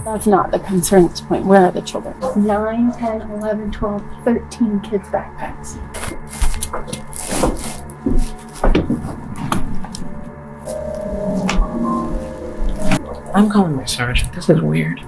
That's not the concern at this point. Where are the children? 9, 10, 11, 12, 13 kids' backpacks. I'm calling my sergeant. This is weird.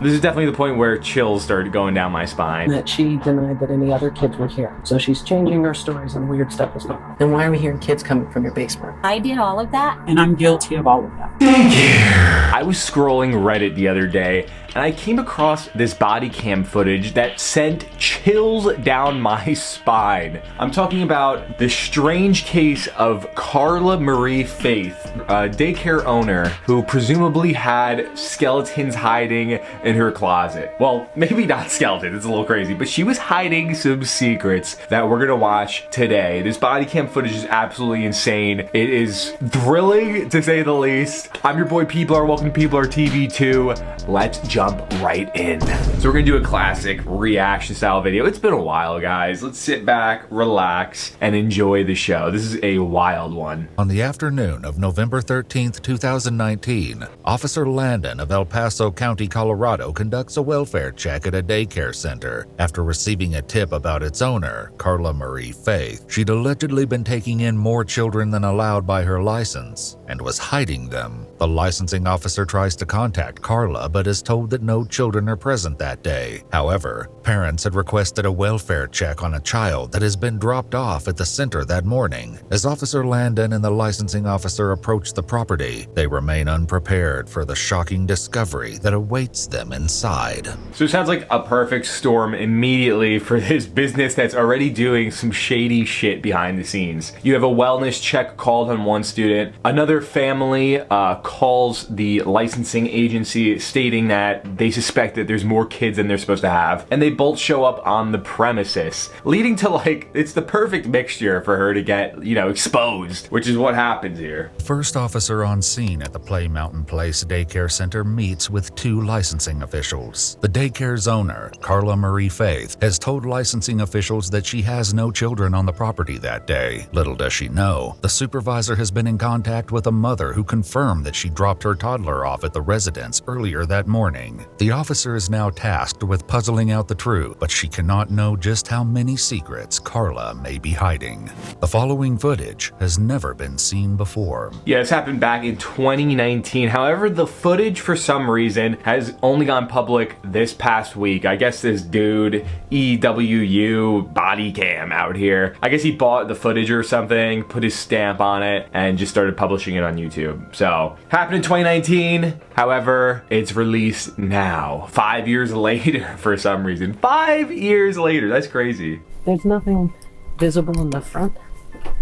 This is definitely the point where chills started going down my spine. That she denied that any other kids were here. So she's changing her stories and weird stuff is going on. Then why are we hearing kids coming from your basement? I did all of that. And I'm guilty of all of that. Daycare. I was scrolling Reddit the other day and I came across this body cam footage that sent chills down my spine. I'm talking about the strange case of Carla Marie Faith, a daycare owner who presumably had skeletons hiding in her closet. Well, maybe not skeletons, it's a little crazy, but she was hiding some secrets that we're gonna watch today. This body cam footage is absolutely insane. It is thrilling, to say the least. I'm your boy Peablar, welcome to Peablar TV 2. Let's jump right in. So we're gonna do a classic reaction style video. It's been a while, guys. Let's sit back, relax, and enjoy the show. This is a wild one. On the afternoon of November 13th, 2019, Officer Landon of El Paso County, Colorado conducts a welfare check at a daycare center after receiving a tip about its owner, Carla Marie Faith. She'd allegedly been taking in more children than allowed by her license and was hiding them. The licensing officer tries to contact Carla but is told that no children are present that day. However, parents had requested a welfare check on a child that has been dropped off at the center that morning. As Officer Landon and the licensing officer approach the property, they remain unprepared for the shocking discovery that awaits them inside. So it sounds like a perfect storm immediately for this business that's already doing some shady shit behind the scenes. You have a wellness check called on one student. Another family calls the licensing agency stating that they suspect that there's more kids than they're supposed to have. And they both show up on the premises, leading to it's the perfect mixture for her to get, exposed, which is what happens here. First officer on scene at the Play Mountain Place Daycare Center meets with two licensing officials. The daycare's owner, Carla Marie Faith, has told licensing officials that she has no children on the property that day. Little does she know, the supervisor has been in contact with a mother who confirmed that she dropped her toddler off at the residence earlier that morning. The officer is now tasked with puzzling out the truth, but she cannot know just how many secrets Carla may be hiding. The following footage has never been seen before. Yeah, this happened back in 2019. However, the footage for some reason has only gone public this past week. I guess this dude, EWU Body Cam out here, I guess he bought the footage or something, put his stamp on it, and just started publishing it on YouTube. So, happened in 2019. However, it's released now, 5 years later for some reason. 5 years later, that's crazy. There's nothing visible in the front.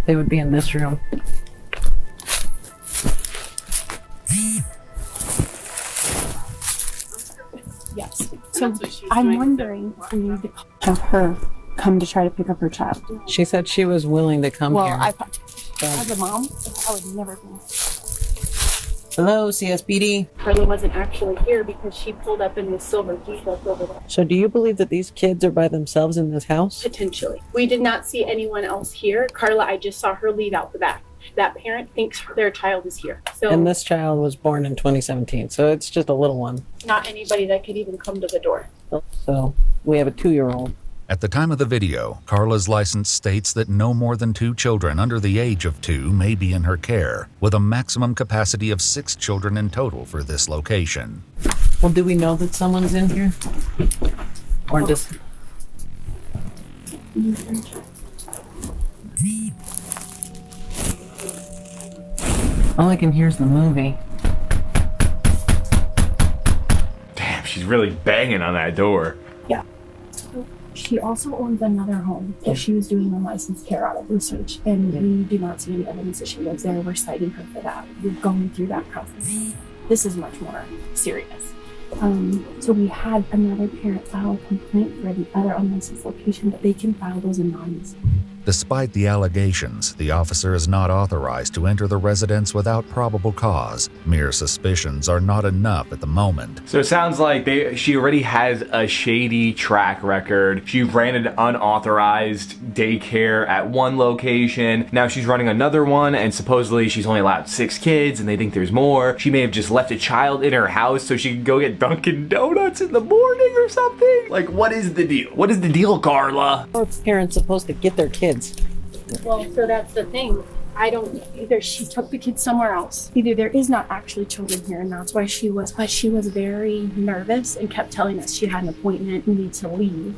They would be in this room. Yes. So I'm wondering if we need to have her come to try to pick up her child. She said she was willing to come Well, here. as a mom, I would never be. Hello, CSPD. Carla wasn't actually here because she pulled up in the silver Jeep that's over there. So do you believe that these kids are by themselves in this house? Potentially. We did not see anyone else here. Carla, I just saw her leave out the back. That parent thinks their child is here. So And this child was born in 2017, so it's just a little one. not anybody that could even come to the door. So we have a 2-year-old. At the time of the video, Carla's license states that no more than 2 children under the age of 2 may be in her care, with a maximum capacity of 6 children in total for this location. Well, do we know that someone's in here? Or just... All I can hear is the movie. Damn, she's really banging on that door. Yeah. She also owns another home that she was doing unlicensed care out of research, and we do not see any evidence that she lives there. We're citing her for that. We're going through that process. This is much more serious. So we had another parent file a complaint for the other unlicensed location, but they can file those anonymously. Despite the allegations, the officer is not authorized to enter the residence without probable cause. Mere suspicions are not enough at the moment. So it sounds like she already has a shady track record. She ran an unauthorized daycare at one location. Now she's running another one, and supposedly she's only allowed 6 kids, and they think there's more. She may have just left a child in her house so she could go get Dunkin' Donuts in the morning or something. Like, what is the deal? What is the deal, Carla? How are parents supposed to get their kids? Well, so that's the thing. I don't, either she took the kids somewhere else. Either there is not actually children here, and that's why she was, but she was very nervous and kept telling us she had an appointment and needs to leave.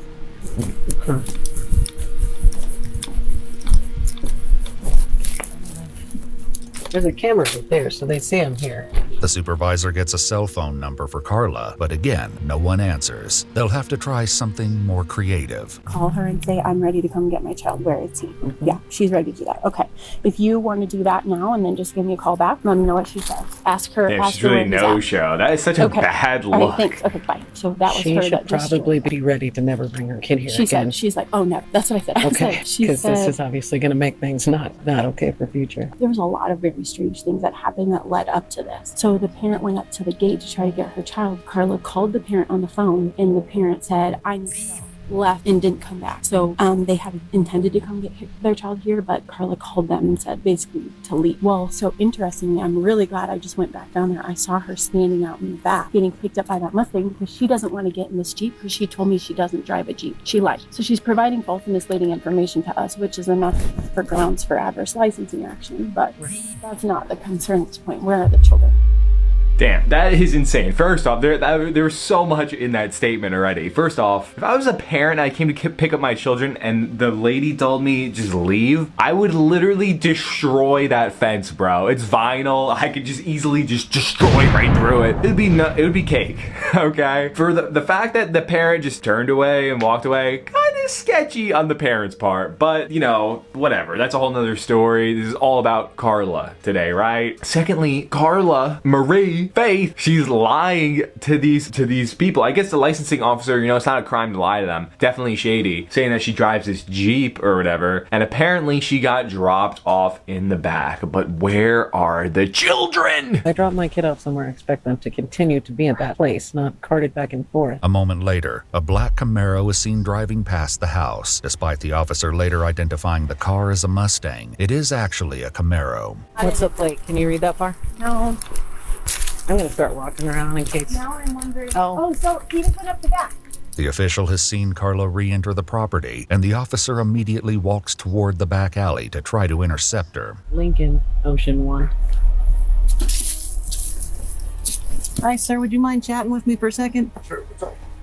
There's a camera right there, so they see him here. The supervisor gets a cell phone number for Carla, but again, no one answers. They'll have to try something more creative. Call her and say, I'm ready to come get my child. Where is he? Yeah, she's ready to do that. Okay. If you want to do that now and then just give me a call back, let me know what she says. Ask her. Yeah, ask she's her really where he's at. no-show. That is such a bad look. All right, thanks. Okay, bye. So that was She her. should That just probably be ready to never bring her kid here She again. said, she's like, oh, no. That's what I said. Okay, She because this said, is obviously going to make things not okay for future. there was a lot of very strange things that happened that led up to this. So the parent went up to the gate to try to get her child. Carla called the parent on the phone, and the parent said, I need to go. Left and didn't come back. So they had intended to come get their child here, but Carla called them and said basically to leave. Well, so interestingly, I'm really glad I just went back down there. I saw her standing out in the back getting picked up by that Mustang because she doesn't want to get in this Jeep because she told me she doesn't drive a Jeep. She lied. So she's providing false and misleading information to us, which is enough for grounds for adverse licensing action. But that's not the concern at this point. Where are the children? Damn, that is insane. First off, there's so much in that statement already. First off, if I was a parent and I came to pick up my children and the lady told me just leave, I would literally destroy that fence, bro. It's vinyl. I could just easily just destroy right through it. It would be cake, okay? For the fact that the parent just turned away and walked away, kind of sketchy on the parent's part, but you know, whatever. That's a whole nother story. This is all about Carla today, right? Secondly, Carla Marie Faith, she's lying to these people. I guess the licensing officer, you know, it's not a crime to lie to them. Definitely shady, saying that she drives this Jeep or whatever, and apparently she got dropped off in the back. But where are the children? I drop my kid off somewhere, I expect them to continue to be at that place, not carted back and forth. A moment later, a black Camaro is seen driving past the house. Despite the officer later identifying the car as a Mustang, it is actually a Camaro. What's the plate? Can you read that far? No. I'm going to start walking around in case. Now I'm wondering. Oh. So he didn't put up the back. The official has seen Carla re-enter the property, and the officer immediately walks toward the back alley to try to intercept her. Lincoln, Ocean 1. Hi, sir. Would you mind chatting with me for a second? Sure.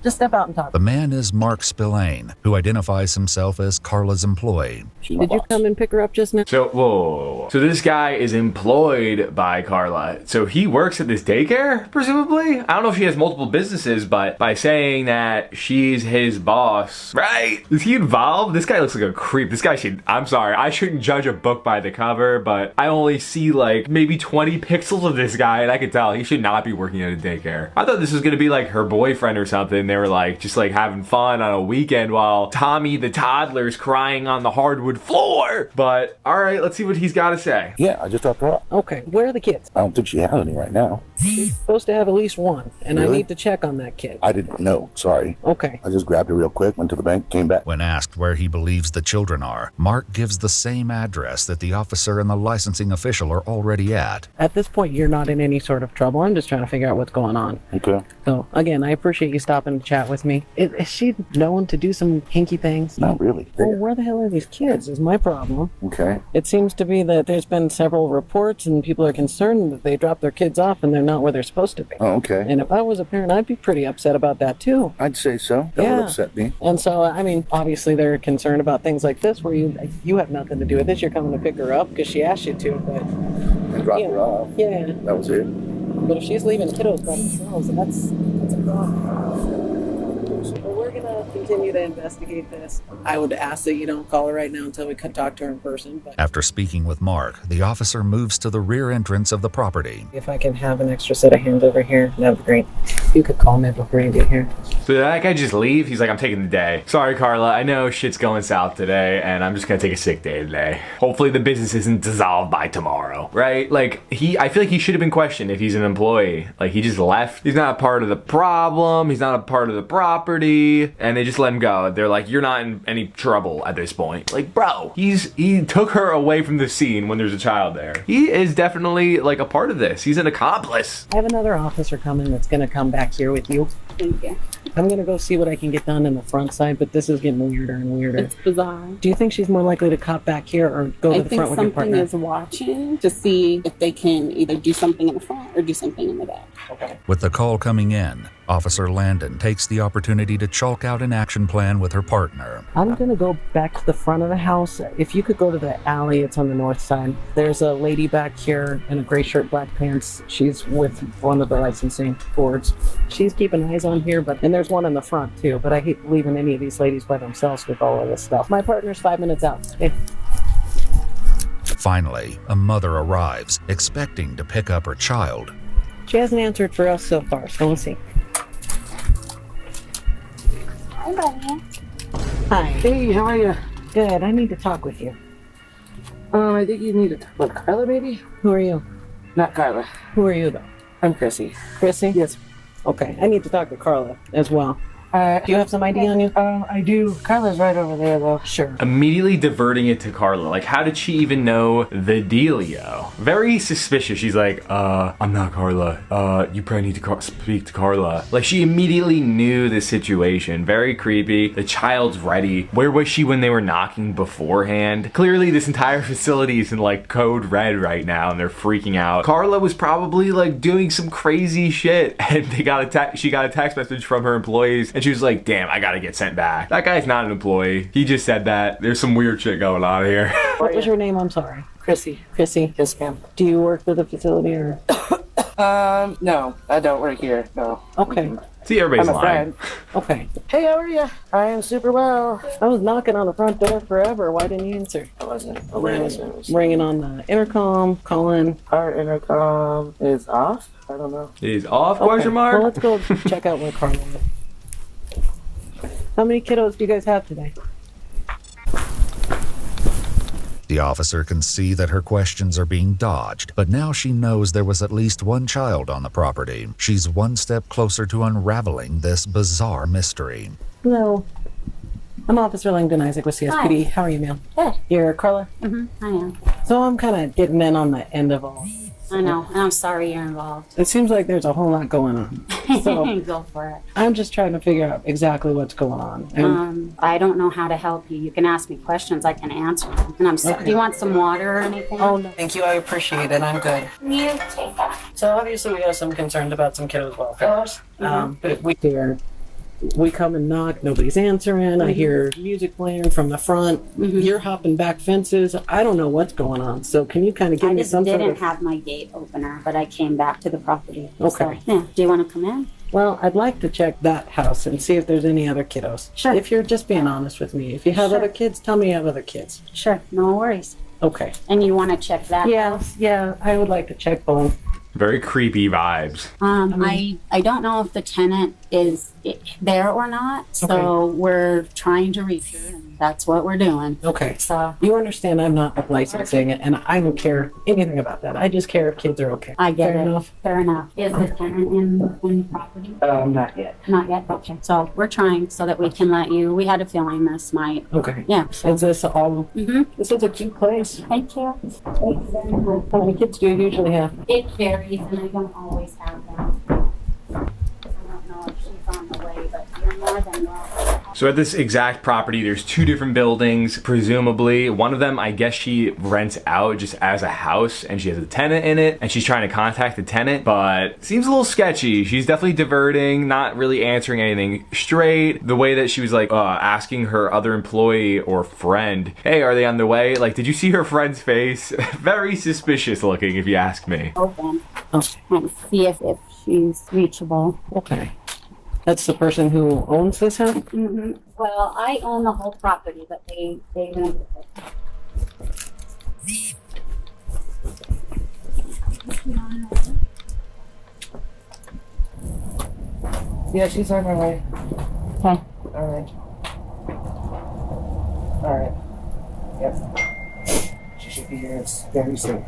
Just step out and talk. The man is Mark Spillane, who identifies himself as Carla's employee. Did you come and pick her up just now? So, whoa. So this guy is employed by Carla. So he works at this daycare, presumably? I don't know if she has multiple businesses, but by saying that she's his boss, right? Is he involved? This guy looks like a creep. This guy I'm sorry, I shouldn't judge a book by the cover, but I only see like maybe 20 pixels of this guy, and I can tell he should not be working at a daycare. I thought this was gonna be like her boyfriend or something. They were like, just like having fun on a weekend while Tommy the toddler's crying on the hardwood floor. But all right, let's see what he's got to say. Yeah, I just dropped her off. Okay, where are the kids? I don't think she has any right now. She's supposed to have at least one, and I Really? need to check on that kid. I didn't know. Sorry. Okay. I just grabbed her real quick, went to the bank, came back. When asked where he believes the children are, Mark gives the same address that the officer and the licensing official are already at. At this point, you're not in any sort of trouble. I'm just trying to figure out what's going on. Okay. So, again, I appreciate you stopping to chat with me. Is she known to do some hinky things? Not really. Well, where the hell are these kids is my problem. Okay. It seems to be that there's been several reports and people are concerned that they drop their kids off and they're not where they're supposed to be. Oh, okay. And if I was a parent, I'd be pretty upset about that too. I'd say so. That Yeah. would upset me. And so, I mean, obviously they're concerned about things like this where you have nothing to do with this. You're coming to pick her up because she asked you to, but And drop Yeah. her off. yeah. That was it. But if she's leaving kiddos by themselves, that's a problem. issues. Well, we're gonna continue to investigate this. I would ask that you don't call her right now until we could talk to her in person. But After speaking with Mark, the officer moves to the rear entrance of the property. if I can have an extra set of hands over here, that'd be great. You could call me before you get here. So did that guy just leave? He's like, I'm taking the day. Sorry, Carla. I know shit's going south today, and I'm just gonna take a sick day today. Hopefully the business isn't dissolved by tomorrow, right? Like, I feel like he should have been questioned if he's an employee. Like, he just left. He's not a part of the problem. He's not a part of the property, and they just let him go. They're like, you're not in any trouble at this point. Like, bro, he took her away from the scene when there's a child there. He is definitely like a part of this. He's an accomplice. I have another officer coming that's gonna come back here with you. Thank you. I'm gonna go see what I can get done in the front side, but this is getting weirder and weirder. It's bizarre. Do you think she's more likely to cop back here or go to I the think front with your something partner? is watching to see if they can either do something in the front or do something in the back. Okay. With the call coming in, Officer Landon takes the opportunity to chalk out an action plan with her partner. I'm gonna go back to the front of the house. If you could go to the alley, it's on the north side. There's a lady back here in a gray shirt, black pants. She's with one of the licensing boards. She's keeping eyes on here, and there's one in the front too, but I hate leaving any of these ladies by themselves with all of this stuff. My partner's 5 minutes out. Hey. Finally, a mother arrives, expecting to pick up her child. She hasn't answered for us so far, so we'll see. Hi, buddy. Hi. Hey, how are you? Good, I need to talk with you. I think you need to talk with Carla, maybe? Who are you? Not Carla. Who are you, though? I'm Chrissy. Chrissy? Yes. Okay, I need to talk to Carla as well. Do you have some ID on you? I do. Carla's right over there, though. Sure. Immediately diverting it to Carla. Like, how did she even know the dealio? Very suspicious. She's like, I'm not Carla. You probably need to speak to Carla. Like, she immediately knew the situation. Very creepy. The child's ready. Where was she when they were knocking beforehand? Clearly, this entire facility is in, like, code red right now, and they're freaking out. Carla was probably, like, doing some crazy shit, and she got a text message from her employees, and she was like, damn, I gotta get sent back. That guy's not an employee. He just said that. There's some weird shit going on here. What was your name? I'm sorry. Chrissy. Chrissy. Yes, ma'am. Do you work for the facility or? No, I don't work here. No. Okay. See, everybody's I'm a lying. friend. Okay. Hey, how are you? I am super well. I was knocking on the front door forever. Why didn't you answer? I wasn't aware of it. Ringing on the intercom, calling. Our intercom is off? I don't know. It is off, Okay. question mark? Well, let's go check out where Carla is. How many kiddos do you guys have today? The officer can see that her questions are being dodged, but now she knows there was at least one child on the property. She's one step closer to unraveling this bizarre mystery. Hello. I'm Officer Langdon Isaac with CSPD. How are you, ma'am? Good. You're Carla? I am. So I'm kind of getting in on the end of all. I know. And I'm sorry you're involved. It seems like there's a whole lot going on. So Go for it. I'm just trying to figure out exactly what's going on. And I don't know how to help you. You can ask me questions. I can answer them. And I'm sorry. Do you want some water or anything? oh, no, thank you. I appreciate it. I'm good. You take that. So obviously we have some concerns about some kiddos' welfare. But we come and knock, nobody's answering. I hear music playing from the front. You're hopping back fences. I don't know what's going on. So can you kind of give I me just some didn't sort of... have my gate opener, but I came back to the property. Okay. So, yeah. Do you want to come in? Well, I'd like to check that house and see if there's any other kiddos. Sure. If you're just being honest with me. If you have Sure. other kids, tell me you have other kids. Sure. No worries. Okay. And you want to check that? Yeah, I would like to check both. Very creepy vibes. I don't know if the tenant is there or not, so we're trying to reach her, and that's what we're doing. Okay. So You understand I'm not licensing it, and I don't care anything about that. I just care if kids are okay. I get Fair it. enough. Fair enough. Is the tenant in the property? Not yet. Not yet. Okay. So we're trying so that we can let you. We had a feeling this might. Okay. Yeah. So. Is this all... This is a cute place. Thank you. Thank you very much. How many kids do you usually have? It varies, and I don't always have them. I don't know if she's on the way, but you're more than welcome. So at this exact property, there's two different buildings, presumably. One of them, I guess she rents out just as a house, and she has a tenant in it, and she's trying to contact the tenant, but seems a little sketchy. She's definitely diverting, not really answering anything straight. The way that she was like asking her other employee or friend, hey, are they on the way? Like, did you see her friend's face? Very suspicious looking, if you ask me. Open Okay. and see if she's reachable. Okay. That's the person who owns this house? Mm-hmm. Well, I own the whole property, but they own it. Yeah, she's on her way. Okay. All right. All right. Yep. She should be here very soon.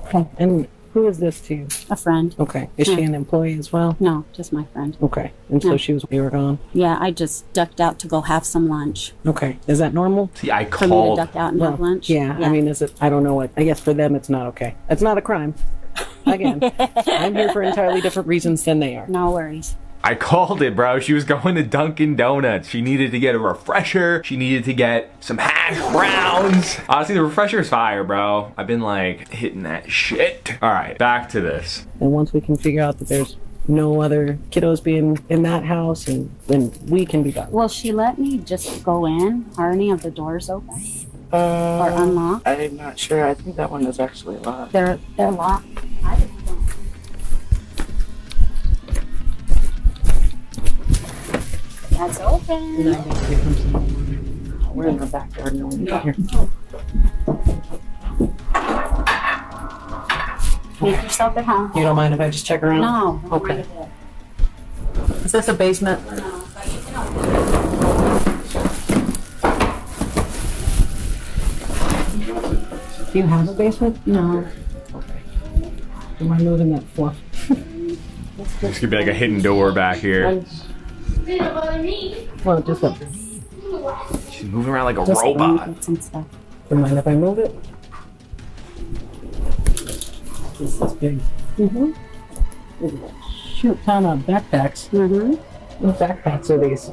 Okay. And who is this to you? A friend. Okay. Is she an employee as well? No, just my friend. Okay. And so Yeah. you were gone? Yeah, I just ducked out to go have some lunch. Okay. Is that normal? See, I For me to called. duck out and have lunch. Yeah, I mean, is it? I don't know what. I guess for them, it's not okay. It's not a crime. Again, I'm here for entirely different reasons than they are. No worries. I called it, bro. She was going to Dunkin' Donuts. She needed to get a refresher. She needed to get some hash browns. Honestly, the refresher's fire, bro. I've been like hitting that shit. All right, back to this. And once we can figure out that there's no other kiddos being in that house, and then we can be done. Well, she let me just go in. Are any of the doors open or unlocked? I'm not sure. I think that one is actually locked. They're locked. I don't know. That's open. We're in the backyard. No one got here. Make yourself at home. You don't mind if I just check around? No. Okay. Is this a basement? No, but you can open Do you have a basement? No. Am I moving that fluff? This could be like a hidden door back here. Well, just up there. She's moving around like a just robot. get some stuff. Do you mind if I move it? This is big. Mm-hmm. Shoot ton of backpacks. Mm-hmm. What backpacks are these?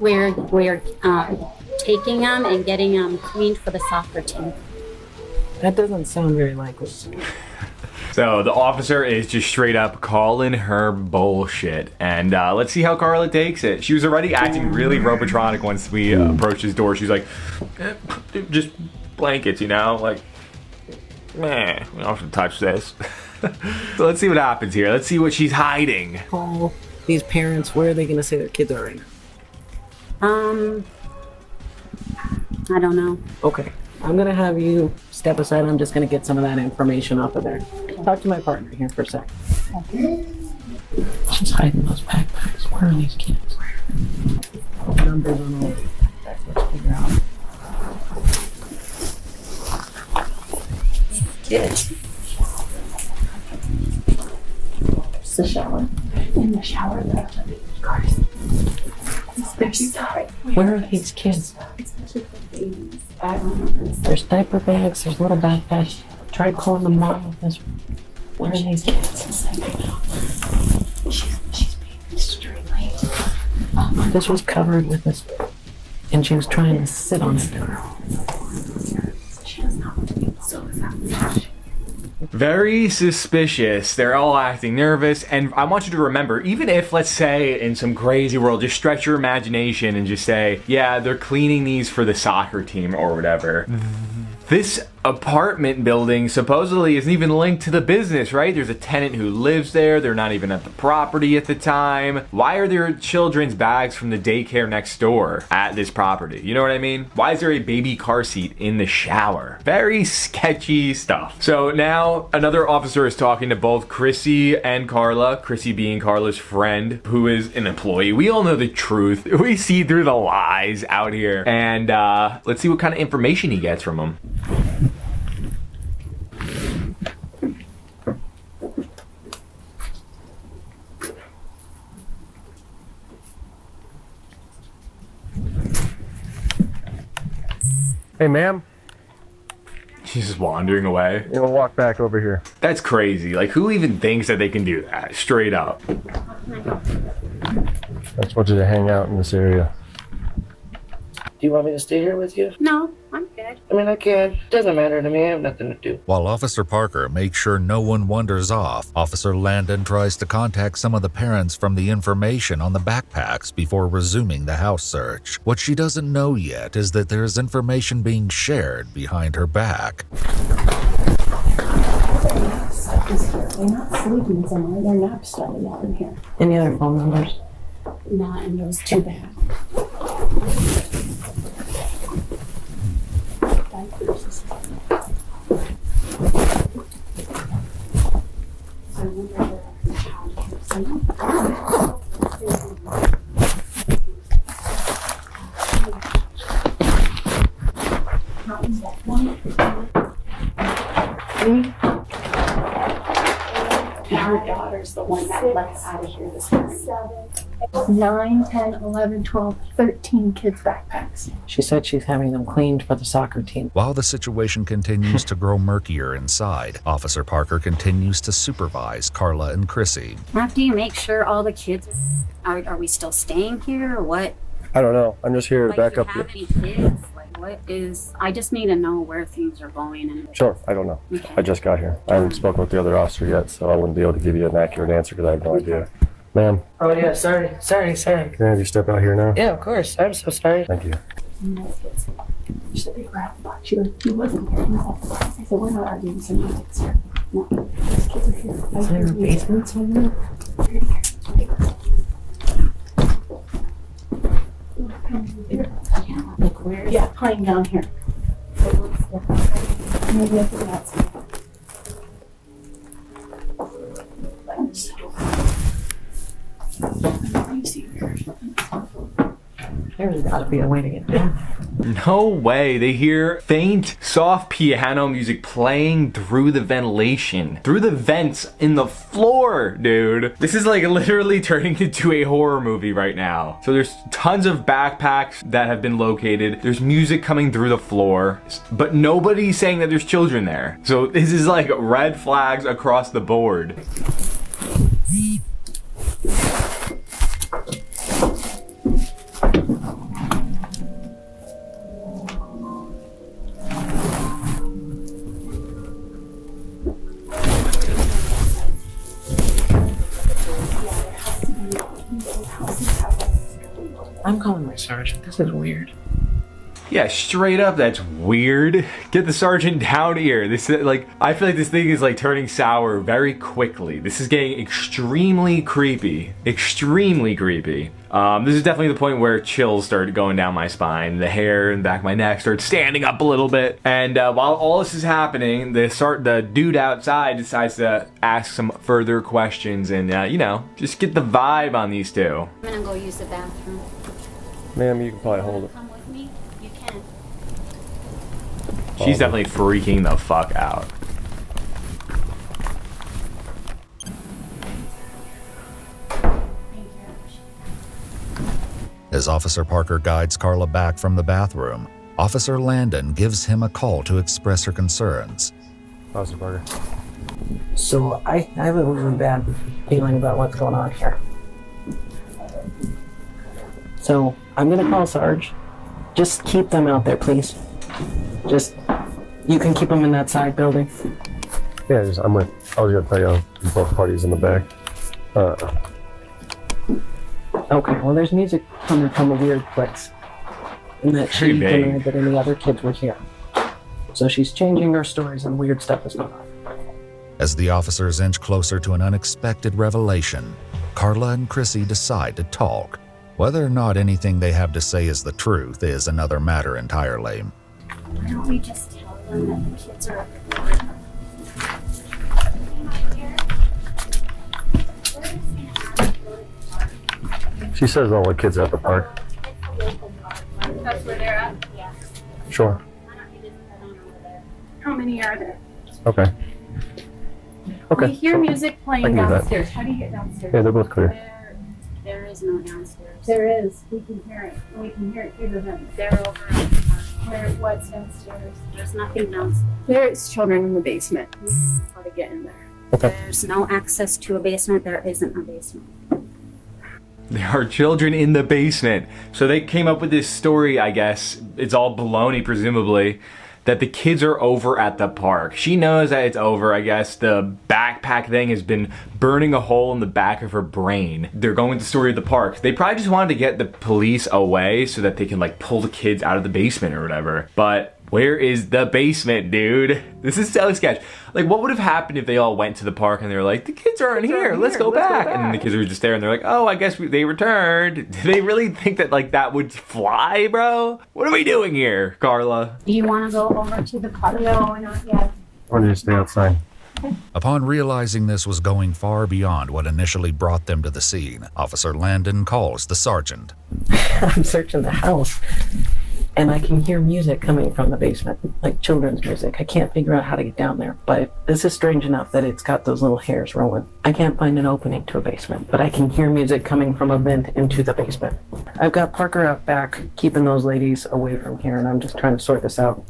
We're taking them and getting them cleaned for the soccer team. That doesn't sound very likely. So the officer is just straight up calling her bullshit. And let's see how Carla takes it. She was already acting really robotronic once we approached his door. She's like, just blankets, you know? Like, meh, we don't have to touch this. So let's see what happens here. Let's see what she's hiding. Oh, these parents, where are they going to say their kids are right now? I don't know. Okay. I'm going to have you step aside. I'm just going to get some of that information off of there. Talk to my partner here for a sec. She's hiding those backpacks. Where are these kids? Numbers on all these backpacks. Let's figure out. Kids. It's the shower. In the shower, the cars. Where are these kids? There's diaper bags, there's little backpacks. Try calling the mom of this. Where are these kids? She's being extremely. This was covered with this, and she was trying to sit on it. She does not want to be so excited. Very suspicious. They're all acting nervous. And I want you to remember, even if, let's say, in some crazy world, just stretch your imagination and just say, yeah, they're cleaning these for the soccer team or whatever. This apartment building supposedly isn't even linked to the business, right? There's a tenant who lives there. They're not even at the property at the time. Why are there children's bags from the daycare next door at this property? You know what I mean? Why is there a baby car seat in the shower? Very sketchy stuff. So now another officer is talking to both Chrissy and Carla. Chrissy being Carla's friend, who is an employee. We all know the truth. We see through the lies out here. And let's see what kind of information he gets from them. Hey, ma'am, She's just wandering away. we'll walk back over here. That's crazy. Like, who even thinks that they can do that? Straight up. I just want you to hang out in this area. Do you want me to stay here with you? No, I'm good. I mean, I can. Doesn't matter to me. I have nothing to do. While Officer Parker makes sure no one wanders off, Officer Landon tries to contact some of the parents from the information on the backpacks before resuming the house search. What she doesn't know yet is that there is information being shared behind her back. They're not sleeping somewhere. They're nap studying out in here. Any other phone numbers? Not in those two bags. I wonder her daughter's the one that left out of here this morning. 9, 10, 11, 12, 13 kids' backpacks. She said she's having them cleaned for the soccer team. While the situation continues to grow murkier inside, Officer Parker continues to supervise Carla and Chrissy. After you make sure all the kids are we still staying here or what? I don't know. I'm just here to back Do you up. have any kids? Like what is, I just need to know where things are going and Sure, I don't know. Okay. I just got here. I haven't spoken with the other officer yet, so I wouldn't be able to give you an accurate answer because I have no idea. Ma'am, Oh yeah, sorry. can I have you step out here now? Yeah, of course. I'm so sorry. Thank you. She said they grabbed the box. She goes, he wasn't here. He was at the box. I said, we're not arguing, so you take here. No, these kids are here. Is there a basement somewhere? Yeah, like where? Yeah, playing down here. Maybe I think that's There's got to be a way to get down. No way. They hear faint, soft piano music playing through the ventilation. Through the vents in the floor, dude. This is like literally turning into a horror movie right now. So there's tons of backpacks that have been located. There's music coming through the floor, but nobody's saying that there's children there. So this is like red flags across the board. I'm calling my sergeant. This is weird. Yeah, straight up, that's weird. Get the sergeant down here. This is like, I feel like this thing is like turning sour very quickly. This is getting extremely creepy. Extremely creepy. This is definitely the point where chills started going down my spine. The hair in the back of my neck started standing up a little bit. And while all this is happening, the dude outside decides to ask some further questions and, you know, just get the vibe on these two. I'm gonna go use the bathroom. Ma'am, you can probably hold it. Come with me? You can. She's definitely freaking the fuck out. As Officer Parker guides Carla back from the bathroom, Officer Landon gives him a call to express her concerns. Officer Parker. So I have a really bad feeling about what's going on here. So I'm gonna call Sarge. Just keep them out there, please. You can keep them in that side building. Yeah, I was gonna tell you both parties in the back. Okay, well there's music coming from a weird place. And that she Pretty vague. denied that any other kids were here. So she's changing her stories and weird stuff is going on. As the officers inch closer to an unexpected revelation, Carla and Chrissy decide to talk. Whether or not anything they have to say is the truth is another matter entirely. Why don't we just tell them that the kids are She says all the kids are at the park. That's where they're at? Yeah. Sure. How many are there? Okay. Okay. We hear so- music I playing can do that. downstairs. How do you get downstairs? Yeah, they're both clear. There is no downstairs. There is. We can hear it. We can hear it through the vents. They're over at the park. Where, what's downstairs? There's nothing downstairs. There's children in the basement. We don't know how to get in there. Okay. There's no access to a basement. There isn't a basement. There are children in the basement. So they came up with this story, I guess. It's all baloney, presumably, that the kids are over at the park. She knows that it's over, I guess. The backpack thing has been burning a hole in the back of her brain. They're going with the story of the park. They probably just wanted to get the police away so that they can, like, pull the kids out of the basement or whatever. But Where is the basement, dude? This is so sketch. Like, what would have happened if they all went to the park and they were like, the kids aren't here, let's go back. And then the kids were just there and they're like, oh, I guess they returned. Do they really think that, like, that would fly, bro? What are we doing here, Carla? Do you want to go over to the park? No, not yet. Or do you stay outside? Upon realizing this was going far beyond what initially brought them to the scene, Officer Landon calls the sergeant. I'm searching the house, and I can hear music coming from the basement, like children's music. I can't figure out how to get down there, but this is strange enough that it's got those little hairs rolling. I can't find an opening to a basement, but I can hear music coming from a vent into the basement. I've got Parker out back, keeping those ladies away from here, and I'm just trying to sort this out.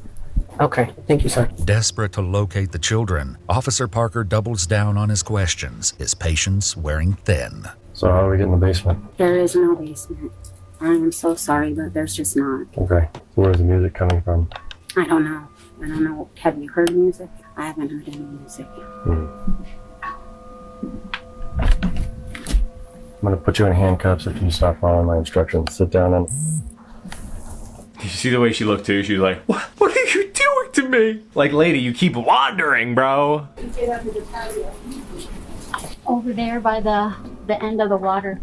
Okay, thank you, sir. Desperate to locate the children, Officer Parker doubles down on his questions, his patience wearing thin. So how do we get in the basement? There is no basement. I am so sorry, but there's just not. Okay. So where's the music coming from? I don't know. I don't know. Have you heard music? I haven't heard any music. I'm gonna put you in handcuffs if you stop following my instructions. Sit down and... Did you see the way she looked too? She was like, what are you doing to me? Like, lady, you keep wandering, bro. Over there by the end of the water.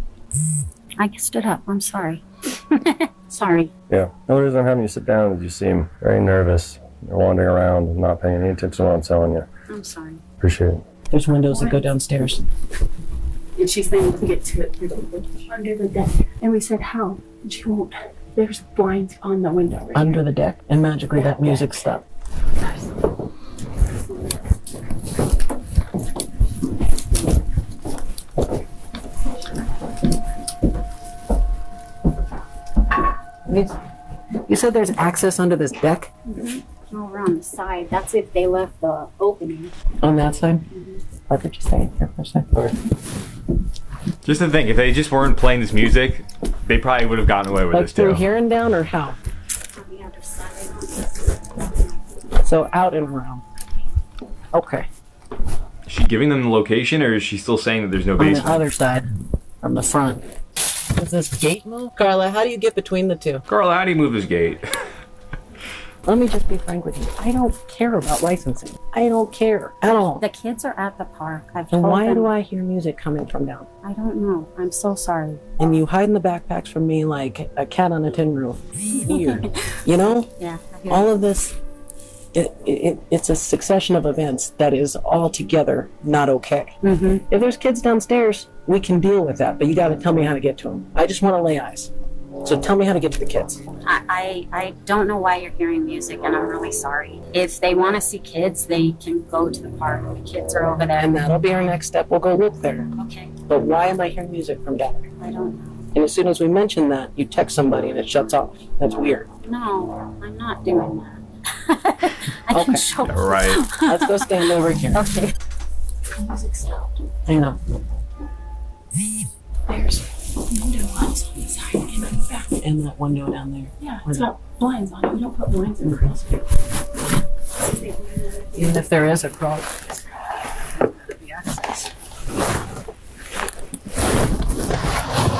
I stood up. I'm sorry. Sorry. Yeah. The only reason I'm having you sit down is you seem very nervous. You're wandering around and not paying any attention to what I'm telling you. I'm sorry. Appreciate it. There's windows that go downstairs. And she's saying to get to it through under the deck. And we said, how? And she won't. There's blinds on the window right Under here. the deck, and magically that music stopped. You said there's access under this deck? Mm-hmm. Over on the side. That's if they left the opening. On that side? I could just stay here for a second. Just to think, if they just weren't playing this music, they probably would have gotten away with Like this through too. here and down, or how? On the other side. So out and around. Okay. Is she giving them the location, or is she still saying that there's no On the basement? other side, from the front. Does this gate move? Carla, how do you get between the two? Carla, how do you move this gate? Let me just be frank with you. I don't care about licensing. I don't care at all. The kids are at the park. I've And told why them. do I hear music coming from down? I don't know. I'm so sorry. And you hide in the backpacks from me like a cat on a tin roof. Weird. You know? Yeah. All of this, it's a succession of events that is altogether not okay. Mm-hmm. If there's kids downstairs, we can deal with that, but you got to tell me how to get to them. I just want to lay eyes. So tell me how to get to the kids. I don't know why you're hearing music, and I'm really sorry. If they want to see kids, they can go to the park. The kids are over there. And that'll be our next step. We'll go look there. Okay. But why am I hearing music from down there? I don't know. And as soon as we mention that, you text somebody and it shuts off. That's weird. No, I'm not doing that. I Okay. can show. All right. Let's go stand over here. Okay. Music stopped. I know. There's window blinds on the side and on the back. And that window down there. Yeah, it's got blinds on it. We don't put blinds in the house. Even if there is a crawl.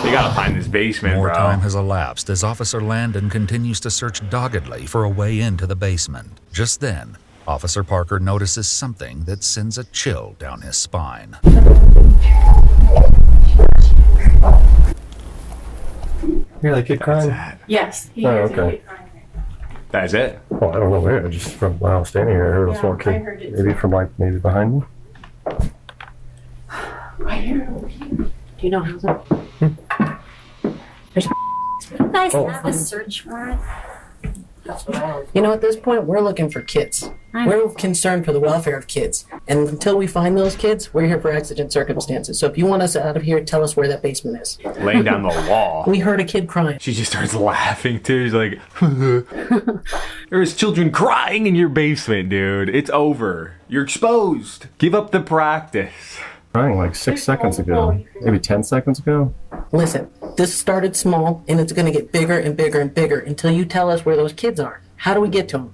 They gotta find this basement, More bro. time has elapsed as Officer Landon continues to search doggedly for a way into the basement. Just then, Officer Parker notices something that sends a chill down his spine. Hear that kid crying? Yes. He Oh, hears okay. a kid crying. That's it. Well, I don't know where. Just from when I was standing here, I heard a Yeah, small I kid. heard it Maybe too. from like maybe behind me. Right here, over here. Do you know how's it? There's You guys Oh. have a search warrant? You know, at this point, we're looking for kids. We're concerned for the welfare of kids. And until we find those kids, we're here for exigent circumstances. So if you want us out of here, tell us where that basement is. Laying down the wall. We heard a kid crying. She just starts laughing too. She's like, there's children crying in your basement, dude. It's over. You're exposed. Give up the practice. Crying like 6 seconds ago, maybe 10 seconds ago. Listen, this started small, and it's going to get bigger and bigger and bigger until you tell us where those kids are. How do we get to them?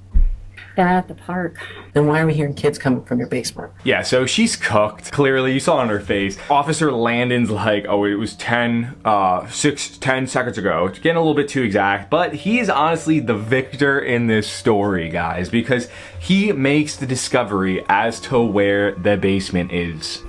At the park. Then why are we hearing kids coming from your basement? Yeah, so she's cooked. Clearly, you saw it on her face. Officer Landon's like, oh, it was 10 seconds ago. It's getting a little bit too exact, but he is honestly the victor in this story, guys, because he makes the discovery as to where the basement is.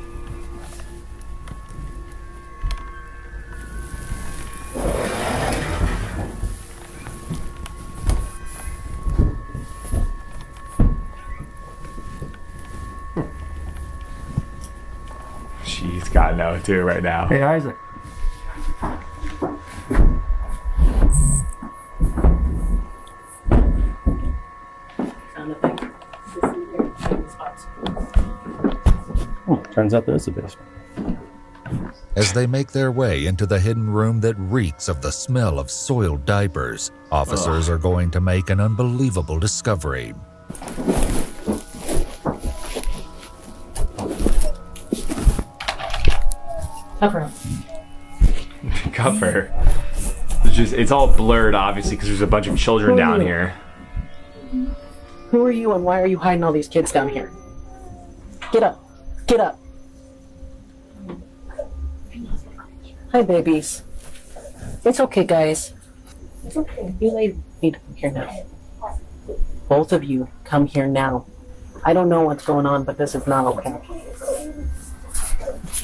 She's gotta know too right now. Hey, Isaac. Turns out there's a basement. As they make their way into the hidden room that reeks of the smell of soiled diapers, officers are going to make an unbelievable discovery. Cover. Cover. It's all blurred, obviously, because there's a bunch of children down here. Who are you and why are you hiding all these kids down here? Get up. Get up. Hi, babies. It's okay, guys. It's okay. You ladies need to come here now. Both of you, come here now. I don't know what's going on, but this is not okay.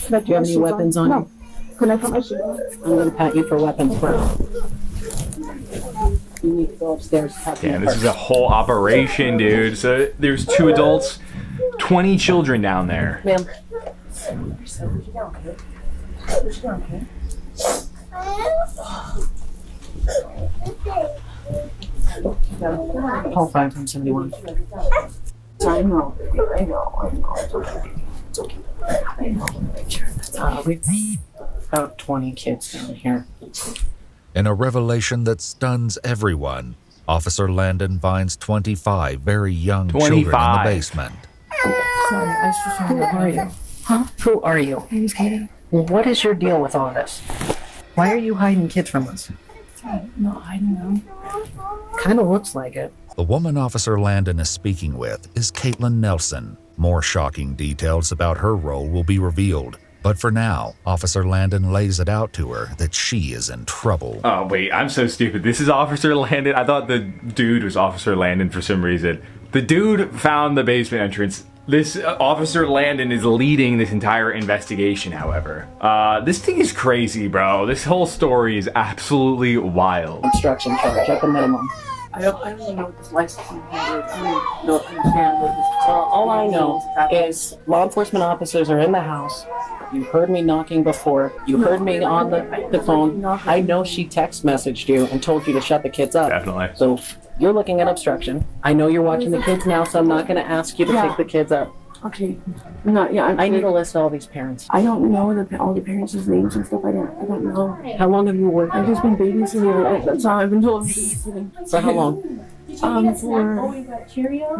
Do you have any weapons on you? Can I put my shoes on? I'm going to pat you for weapons first. You need to go upstairs. Damn, this is a whole operation, dude. So there's 2 adults, 20 children down there. Ma'am. Call 571. I know. We've about 20 kids down here. In a revelation that stuns everyone, Officer Landon finds 25 very young children in the basement. Sorry, I was just trying to. Who are you? Huh? Who are you? My name's Katie. What is your deal with all this? Why are you hiding kids from us? I'm not hiding them. Kind of looks like it. The woman Officer Landon is speaking with is Caitlin Nelson. More shocking details about her role will be revealed. But for now, Officer Landon lays it out to her that she is in trouble. Oh, wait, I'm so stupid. This is Officer Landon. I thought the dude was Officer Landon for some reason. The dude found the basement entrance. This Officer Landon is leading this entire investigation, however. This thing is crazy, bro. This whole story is absolutely wild. Obstruction charge at the minimum. I don't even know what this licensing is. I don't understand what this is. All I know is law enforcement officers are in the house. You heard me knocking before. You heard me on the phone. I know she text messaged you and told you to shut the kids up. Definitely. So you're looking at obstruction. I know you're watching the kids now, so I'm not going to ask you to pick the kids up. Okay. No, yeah, I need a list of all these parents. I don't know all the parents' names and stuff. I don't know. How long have you worked? I've just been babysitting. That's all I've been told. Babysitting. For how long? For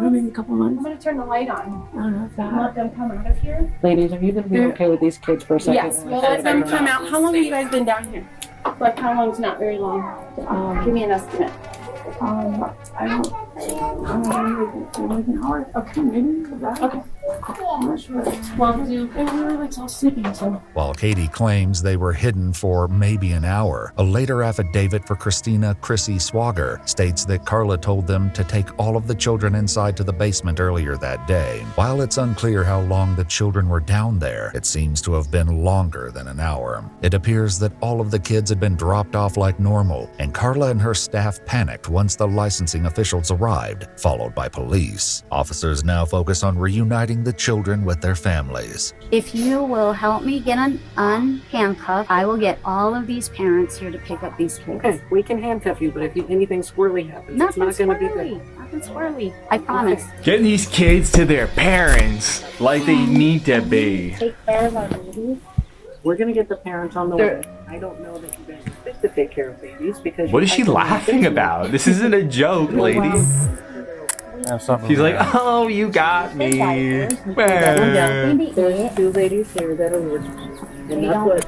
maybe a couple months. I'm gonna turn the light on. I don't know if that. Let them come out of here. Ladies, are you going to be okay with these kids for a second? Yes, we'll let them come out. How long have you guys been down here? Like, how long's not very long? Give me an estimate. I don't know, like an hour. Okay, maybe that. Okay. I'm not sure. Well, We were like all sleeping, so. While Katie claims they were hidden for maybe an hour, a later affidavit for Christina Chrissy Swager states that Carla told them to take all of the children inside to the basement earlier that day. While it's unclear how long the children were down there, it seems to have been longer than an hour. It appears that all of the kids had been dropped off like normal, and Carla and her staff panicked once the licensing officials arrived, followed by police. Officers now focus on reuniting the children with their families. If you will help me get unhandcuffed, I will get all of these parents here to pick up these kids. Okay, we can handcuff you, but if anything swirly happens, Nothing it's not going to be swirly. good. Nothing swirly. I promise. Getting these kids to their parents like they need to be. Take care of our babies. We're going to get the parents on the way. I don't know that you guys are fit to take care of babies because... What is she laughing about? This isn't a joke, lady. She's like, oh, you got me. There's 2 ladies here that are witches. And that's what...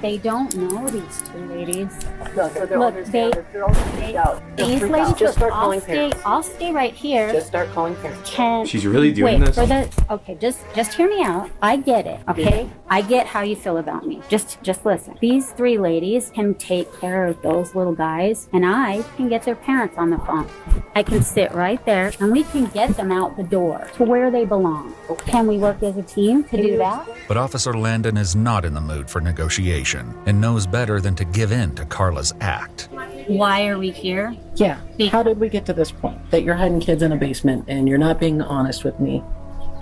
They don't know these two ladies. No, so they're Look, owners they- now. They're all freaked out. They're These freaked ladies, out. Just start I'll calling stay. parents. I'll stay right here. Just start calling parents. Can She's really doing wait this? for the okay? Just hear me out. I get it. Okay, I get how you feel about me. Just listen. These three ladies can take care of those little guys, and I can get their parents on the phone. I can sit right there, and we can get them out the door to where they belong. Can we work as a team to do that? But Officer Landon is not in the mood for negotiation and knows better than to give in to Carla's act. Why are we here? Yeah. How did we get to this point? That you're hiding kids in a basement and you're not being honest with me.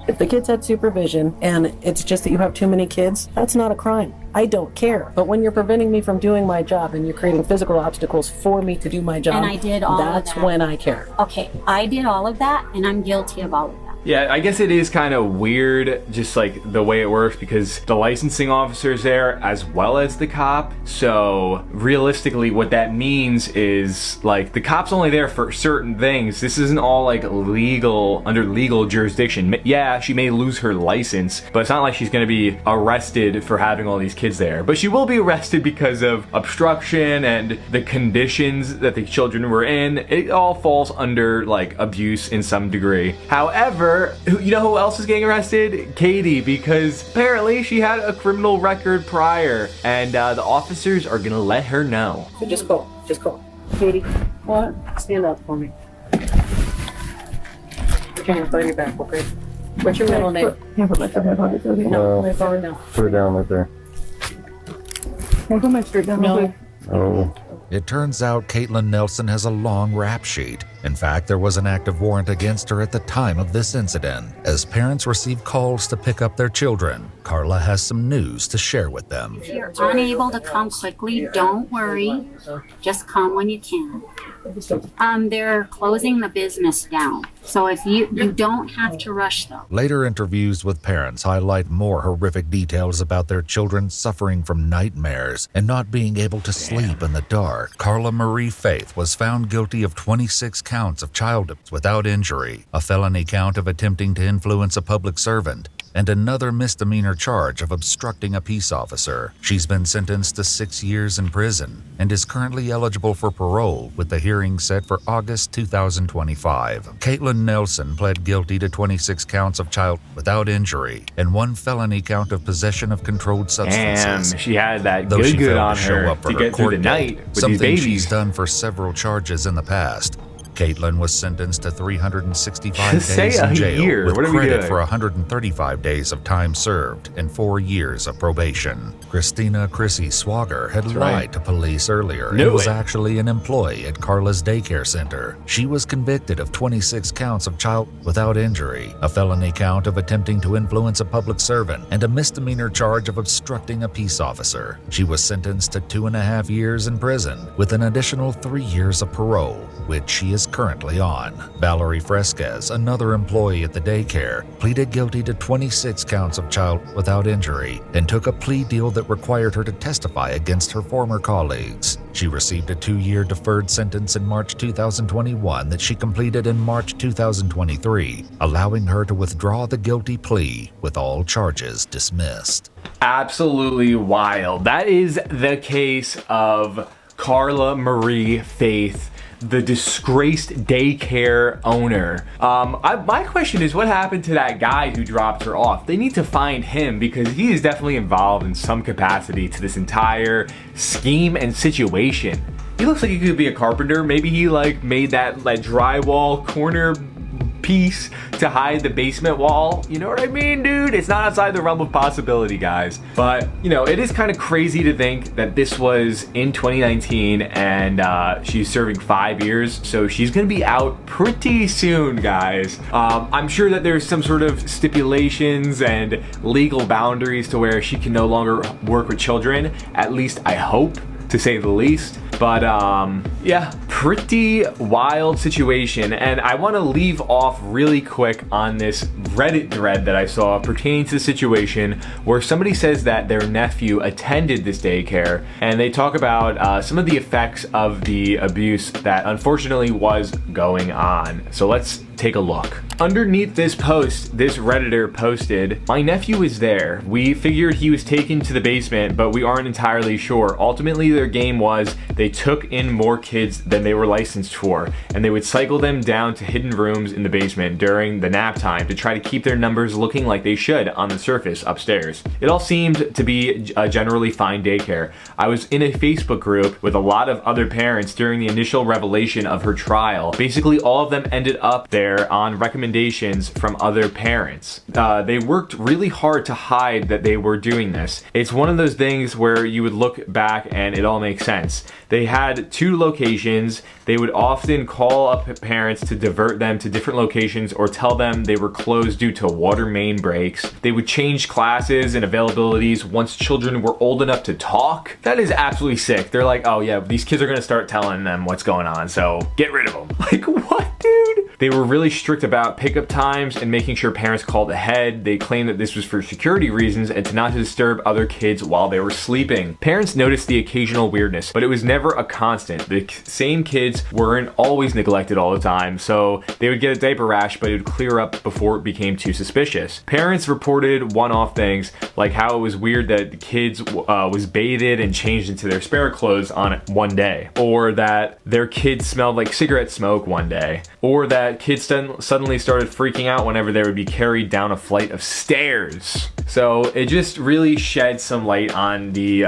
If the kids had supervision and it's just that you have too many kids, that's not a crime. I don't care. But when you're preventing me from doing my job and you're creating physical obstacles for me to do my job, And I did all of that's that. when I care. Okay, I did all of that, and I'm guilty of all of that. Yeah, I guess it is kind of weird, just like the way it works, because the licensing officer's there as well as the cop. So realistically, what that means is like the cop's only there for certain things. This isn't all like legal, under legal jurisdiction. Yeah, she may lose her license, but it's not like she's going to be arrested for having all these kids there. But she will be arrested because of obstruction and the conditions that the children were in. It all falls under like abuse in some degree. However, you know who else is getting arrested? Katie, because apparently she had a criminal record prior, and the officers are gonna let her know. So just call. Just call. Katie, what? Stand up for me. Put your hands behind your back, okay? What's your middle name? Can't put my foot in my pocket, okay? No, my phone, no. Put it down right there. Can I put my shirt down? No. real quick? Oh, It turns out Caitlin Nelson has a long rap sheet. In fact, there was an active warrant against her at the time of this incident. As parents receive calls to pick up their children, Carla has some news to share with them. If you're unable to come quickly, don't worry. Just come when you can. They're closing the business down. So if you don't have to rush though. Later interviews with parents highlight more horrific details about their children suffering from nightmares and not being able to sleep in the dark. Carla Marie Faith was found guilty of 26 counts of child abuse without injury, a felony count of attempting to influence a public servant, and another misdemeanor charge of obstructing a peace officer. She's been sentenced to 6 years in prison and is currently eligible for parole, with the hearing set for August 2025. Caitlin Nelson pled guilty to 26 counts of child without injury and 1 felony count of possession of controlled substances. Damn, she had that Though she good failed on to show her up for to her get through the court night date, with these something babies. she's done for several charges in the past. Caitlin was sentenced to 365 Just say days a in jail year. with What are we credit doing? for 135 days of time served and 4 years of probation. Christina Chrissy Swager had lied right. to police earlier Knew and was it. actually an employee at Carla's Daycare Center. She was convicted of 26 counts of child without injury, a felony count of attempting to influence a public servant, and a misdemeanor charge of obstructing a peace officer. She was sentenced to 2.5 years in prison with an additional 3 years of parole, which she is currently on. Valerie Fresquez, another employee at the daycare, pleaded guilty to 26 counts of child without injury and took a plea deal that required her to testify against her former colleagues. She received a 2-year deferred sentence in March 2021 that she completed in March 2023, allowing her to withdraw the guilty plea with all charges dismissed. Absolutely wild. That is the case of Carla Marie Faith, the disgraced daycare owner. My question is, what happened to that guy who dropped her off? They need to find him, because he is definitely involved in some capacity to this entire scheme and situation. He looks like he could be a carpenter. Maybe he like made that drywall corner piece to hide the basement wall. You know what I mean, dude? It's not outside the realm of possibility, guys. But, you know, it is kind of crazy to think that this was in 2019 and she's serving 5 years. So she's going to be out pretty soon, guys. I'm sure that there's some sort of stipulations and legal boundaries to where she can no longer work with children. At least I hope, to say the least. But yeah, pretty wild situation, and I want to leave off really quick on this Reddit thread that I saw pertaining to the situation where somebody says that their nephew attended this daycare, and they talk about some of the effects of the abuse that unfortunately was going on. So let's take a look. Underneath this post, this Redditor posted, "My nephew is there. We figured he was taken to the basement, but we aren't entirely sure. Ultimately, their game was they took in more kids than they were licensed for, and they would cycle them down to hidden rooms in the basement during the nap time to try to keep their numbers looking like they should on the surface upstairs. It all seemed to be a generally fine daycare. I was in a Facebook group with a lot of other parents during the initial revelation of her trial. Basically, all of them ended up there on recommendations from other parents. They worked really hard to hide that they were doing this. It's one of those things where you would look back and it all makes sense. They had 2 locations. They would often call up parents to divert them to different locations or tell them they were closed due to water main breaks. They would change classes and availabilities once children were old enough to talk. That is absolutely sick. They're like, oh yeah, these kids are gonna start telling them what's going on, so get rid of them." Like, what, dude? They were really strict about pickup times and making sure parents called ahead. They claimed that this was for security reasons and to not disturb other kids while they were sleeping. Parents noticed the occasional weirdness, but it was never a constant. The same kids weren't always neglected all the time, so they would get a diaper rash, but it would clear up before it became too suspicious. Parents reported one-off things, like how it was weird that the kids was bathed and changed into their spare clothes on one day, or that their kids smelled like cigarette smoke one day, or that kids suddenly started freaking out whenever they would be carried down a flight of stairs. So it just really shed some light on the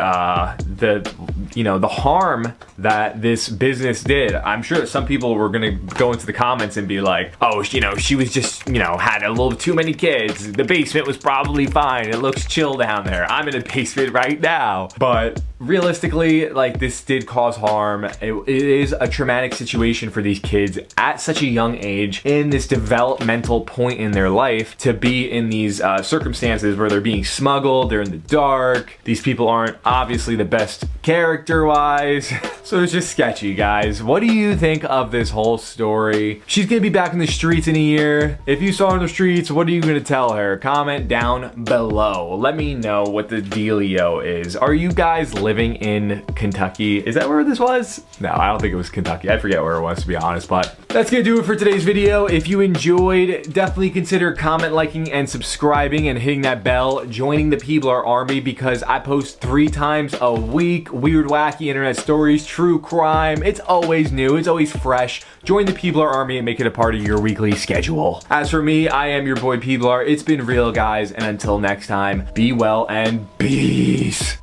harm that this business did. I'm sure that some people were gonna go into the comments and be like, oh, she was just, had a little too many kids. The basement was probably fine. It looks chill down there. I'm in a basement right now. But realistically, like, this did cause harm. It is a traumatic situation for these kids at such a young age in this developmental point in their life to be in these circumstances where they're being smuggled, they're in the dark. These people aren't obviously the best character-wise. So it's just sketchy, guys. What do you think of this whole story? She's gonna be back in the streets in a year. If you saw her in the streets, what are you gonna tell her? Comment down below. Let me know what the dealio is. Are you guys living in Kentucky? Is that where this was? No, I don't think it was Kentucky. I forget where it was, to be honest, but that's gonna do it for today's video. If you enjoyed, definitely consider comment, liking, and subscribing and hitting that bell, joining the Peablar Army, because I post 3 times a week. Weird, wacky internet stories, true crime. It's always new, it's always fresh. Join the Peablar Army and make it a part of your weekly schedule. As for me, I am your boy Peablar. It's been real, guys, and until next time, be well and peace.